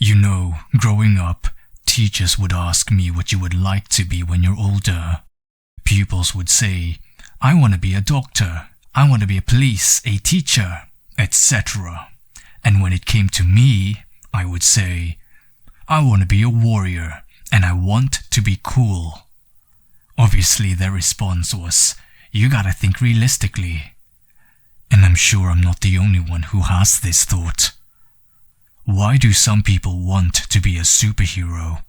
You know, growing up, teachers would ask me what you would like to be when you're older. Pupils would say, I want to be a doctor, I want to be a police, a teacher, etc. And when it came to me, I would say, I want to be a warrior, and I want to be cool. Obviously, their response was, you gotta think realistically. And I'm sure I'm not the only one who has this thought. Why do some people want to be a superhero?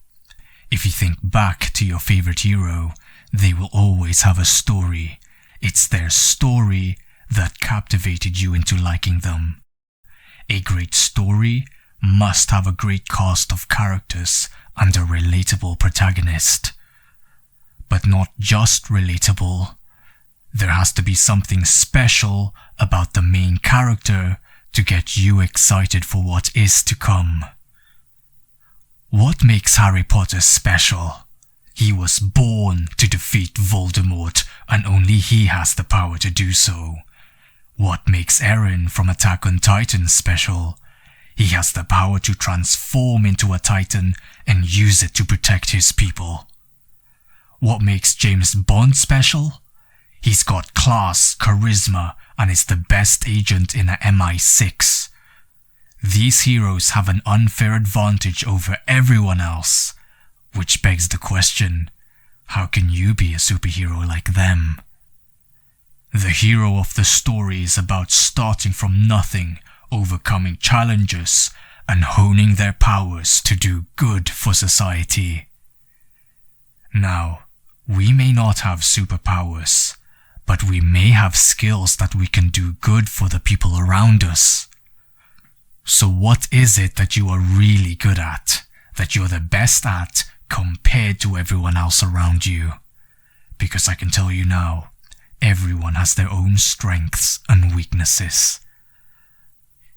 If you think back to your favorite hero, they will always have a story. It's their story that captivated you into liking them. A great story must have a great cast of characters and a relatable protagonist. But not just relatable. There has to be something special about the main character to get you excited for what is to come. What makes Harry Potter special? He was born to defeat Voldemort, and only he has the power to do so. What makes Eren from Attack on Titan special? He has the power to transform into a Titan and use it to protect his people. What makes James Bond special? He's got class, charisma, and is the best agent in a MI6. These heroes have an unfair advantage over everyone else, which begs the question, how can you be a superhero like them? The hero of the story is about starting from nothing, overcoming challenges, and honing their powers to do good for society. Now, we may not have superpowers, but we may have skills that we can do good for the people around us. So what is it that you are really good at, that you're the best at compared to everyone else around you? Because I can tell you now, everyone has their own strengths and weaknesses.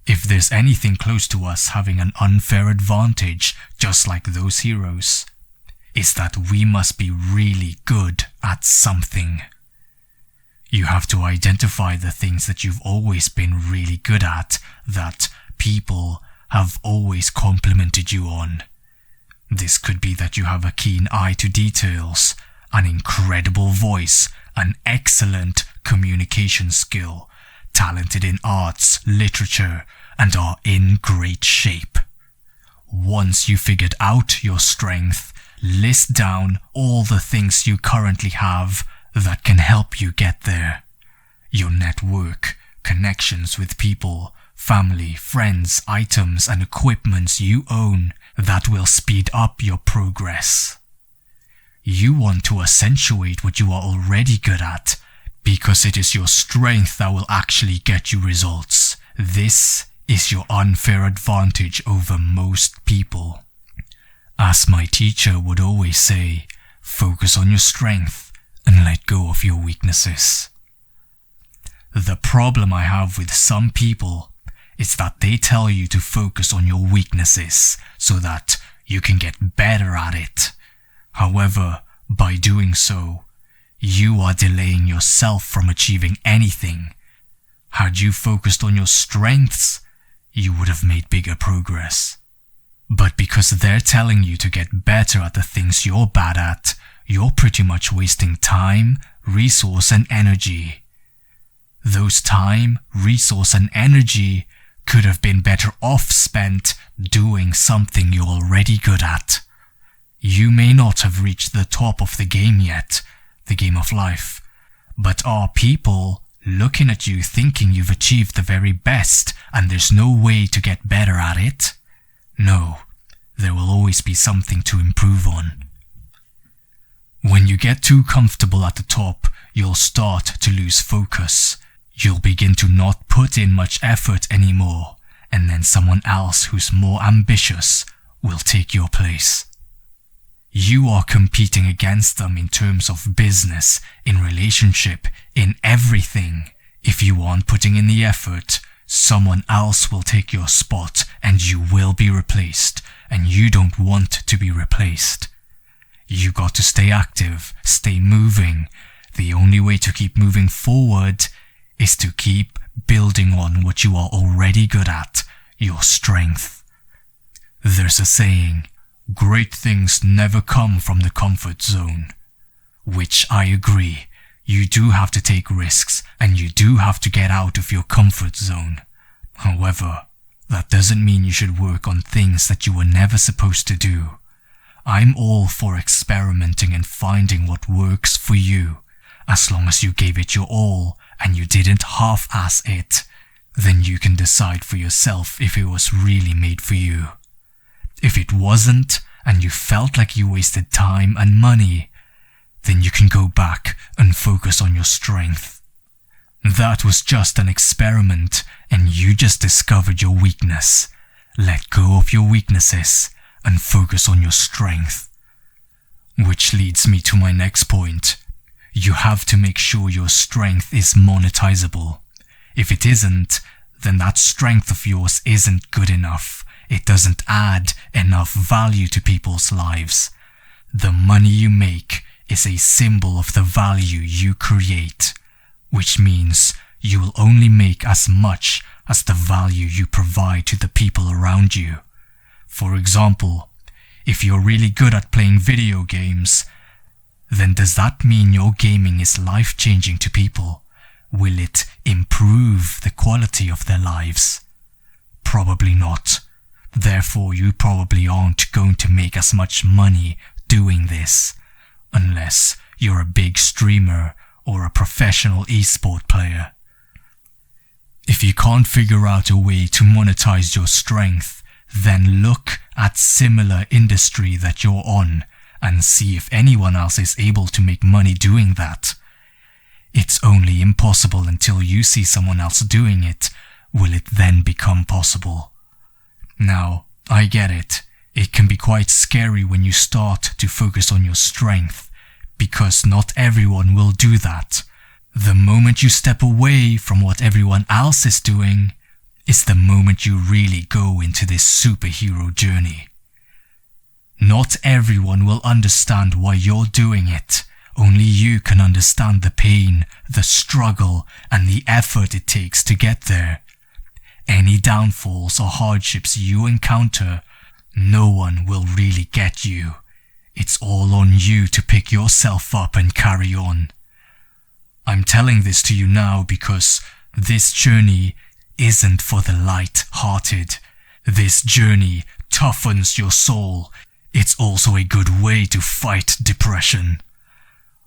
If there's anything close to us having an unfair advantage, just like those heroes, it's that we must be really good at something. You have to identify the things that you've always been really good at, that people have always complimented you on. This could be that you have a keen eye to details, an incredible voice, an excellent communication skill, talented in arts, literature, and are in great shape. Once you figured out your strength, list down all the things you currently have that can help you get there. Your network, connections with people, family, friends, items, and equipments you own that will speed up your progress. You want to accentuate what you are already good at, because it is your strength that will actually get you results. This is your unfair advantage over most people. As my teacher would always say, focus on your strength and let go of your weaknesses. The problem I have with some people is that they tell you to focus on your weaknesses so that you can get better at it. However, by doing so, you are delaying yourself from achieving anything. Had you focused on your strengths, you would have made bigger progress. But because they're telling you to get better at the things you're bad at, you're pretty much wasting time, resource, and energy. Those time, resource, and energy could have been better off spent doing something you're already good at. You may not have reached the top of the game yet, the game of life, but are people looking at you thinking you've achieved the very best and there's no way to get better at it? No, there will always be something to improve on. When you get too comfortable at the top, you'll start to lose focus. You'll begin to not put in much effort anymore, and then someone else who's more ambitious will take your place. You are competing against them in terms of business, in relationship, in everything. If you aren't putting in the effort, someone else will take your spot and you will be replaced, and you don't want to be replaced. You got to stay active, stay moving. The only way to keep moving forward is to keep building on what you are already good at, your strength. There's a saying, great things never come from the comfort zone. Which I agree, you do have to take risks and you do have to get out of your comfort zone. However, that doesn't mean you should work on things that you were never supposed to do. I'm all for experimenting and finding what works for you. As long as you gave it your all and you didn't half-ass it, then you can decide for yourself if it was really made for you. If it wasn't, and you felt like you wasted time and money, then you can go back and focus on your strength. That was just an experiment, and you just discovered your weakness. Let go of your weaknesses and focus on your strength. Which leads me to my next point. You have to make sure your strength is monetizable. If it isn't, then that strength of yours isn't good enough. It doesn't add enough value to people's lives. The money you make is a symbol of the value you create, which means you will only make as much as the value you provide to the people around you. For example, if you're really good at playing video games, then does that mean your gaming is life-changing to people? Will it improve the quality of their lives? Probably not. Therefore, you probably aren't going to make as much money doing this, unless you're a big streamer or a professional esport player. If you can't figure out a way to monetize your strength, then look at similar industry that you're on and see if anyone else is able to make money doing that. It's only impossible until you see someone else doing it. Will it then become possible? Now, I get it. It can be quite scary when you start to focus on your strength, because not everyone will do that. The moment you step away from what everyone else is doing is the moment you really go into this superhero journey. Not everyone will understand why you're doing it. Only you can understand the pain, the struggle, and the effort it takes to get there. Any downfalls or hardships you encounter, no one will really get you. It's all on you to pick yourself up and carry on. I'm telling this to you now because this journey isn't for the light-hearted. This journey toughens your soul. It's also a good way to fight depression.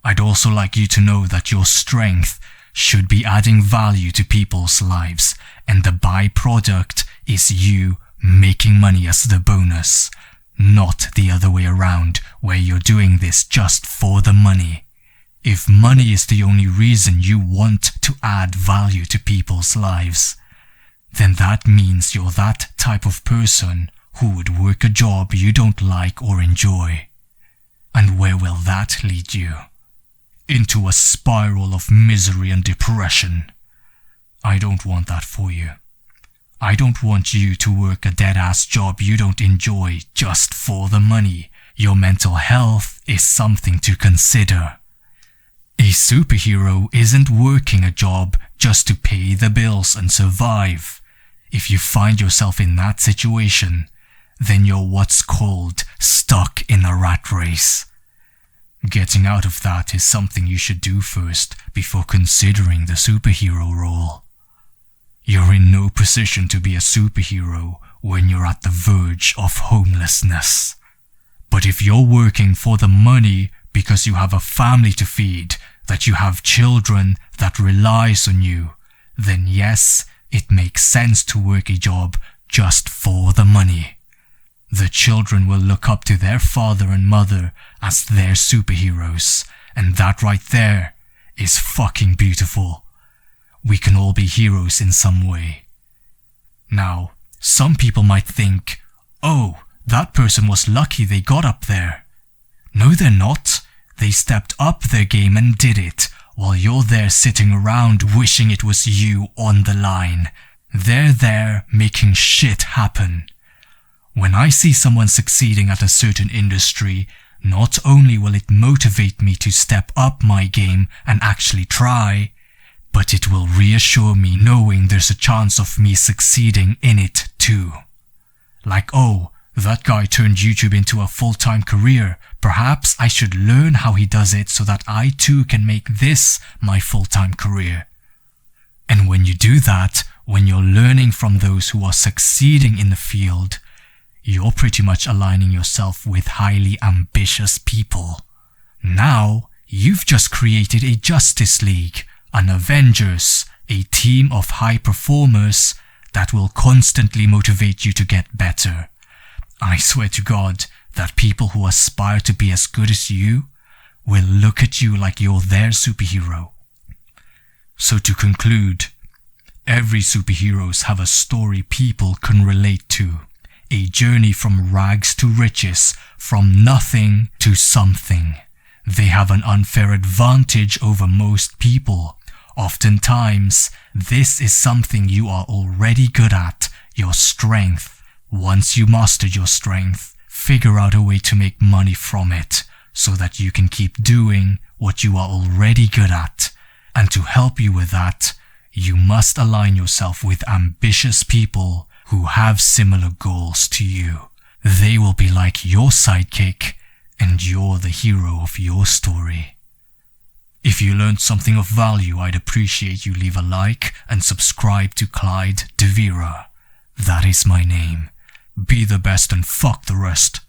I'd also like you to know that your strength should be adding value to people's lives, and the byproduct is you making money as the bonus, not the other way around, where you're doing this just for the money. If money is the only reason you want to add value to people's lives, then that means you're that type of person who would work a job you don't like or enjoy. And where will that lead you? Into a spiral of misery and depression. I don't want that for you. I don't want you to work a dead-ass job you don't enjoy just for the money. Your mental health is something to consider. A superhero isn't working a job just to pay the bills and survive. If you find yourself in that situation, then you're what's called stuck in a rat race. Getting out of that is something you should do first before considering the superhero role. You're in no position to be a superhero when you're at the verge of homelessness. But if you're working for the money because you have a family to feed, that you have children that relies on you, then yes, it makes sense to work a job just for the money. The children will look up to their father and mother as their superheroes, and that right there is fucking beautiful. We can all be heroes in some way. Now, some people might think, oh, that person was lucky they got up there. No, they're not. They stepped up their game and did it, while you're there sitting around wishing it was you on the line. They're there making shit happen. When I see someone succeeding at a certain industry, not only will it motivate me to step up my game and actually try, but it will reassure me knowing there's a chance of me succeeding in it too. Like, oh, That guy turned YouTube into a full-time career. Perhaps I should learn how he does it so that I too can make this my full-time career. And when you do that, when you're learning from those who are succeeding in the field, you're pretty much aligning yourself with highly ambitious people. Now, you've just created a Justice League, an Avengers, a team of high performers that will constantly motivate you to get better. I swear to God that people who aspire to be as good as you will look at you like you're their superhero. So to conclude, every superheroes have a story people can relate to, a journey from rags to riches, from nothing to something. They have an unfair advantage over most people. Oftentimes, this is something you are already good at, your strength. Once you mastered your strength, figure out a way to make money from it, so that you can keep doing what you are already good at. And to help you with that, you must align yourself with ambitious people who have similar goals to you. They will be like your sidekick, and you're the hero of your story. If you learned something of value, I'd appreciate you leave a like and subscribe to Clyde, Vera. That is my name. Be the best and fuck the rest.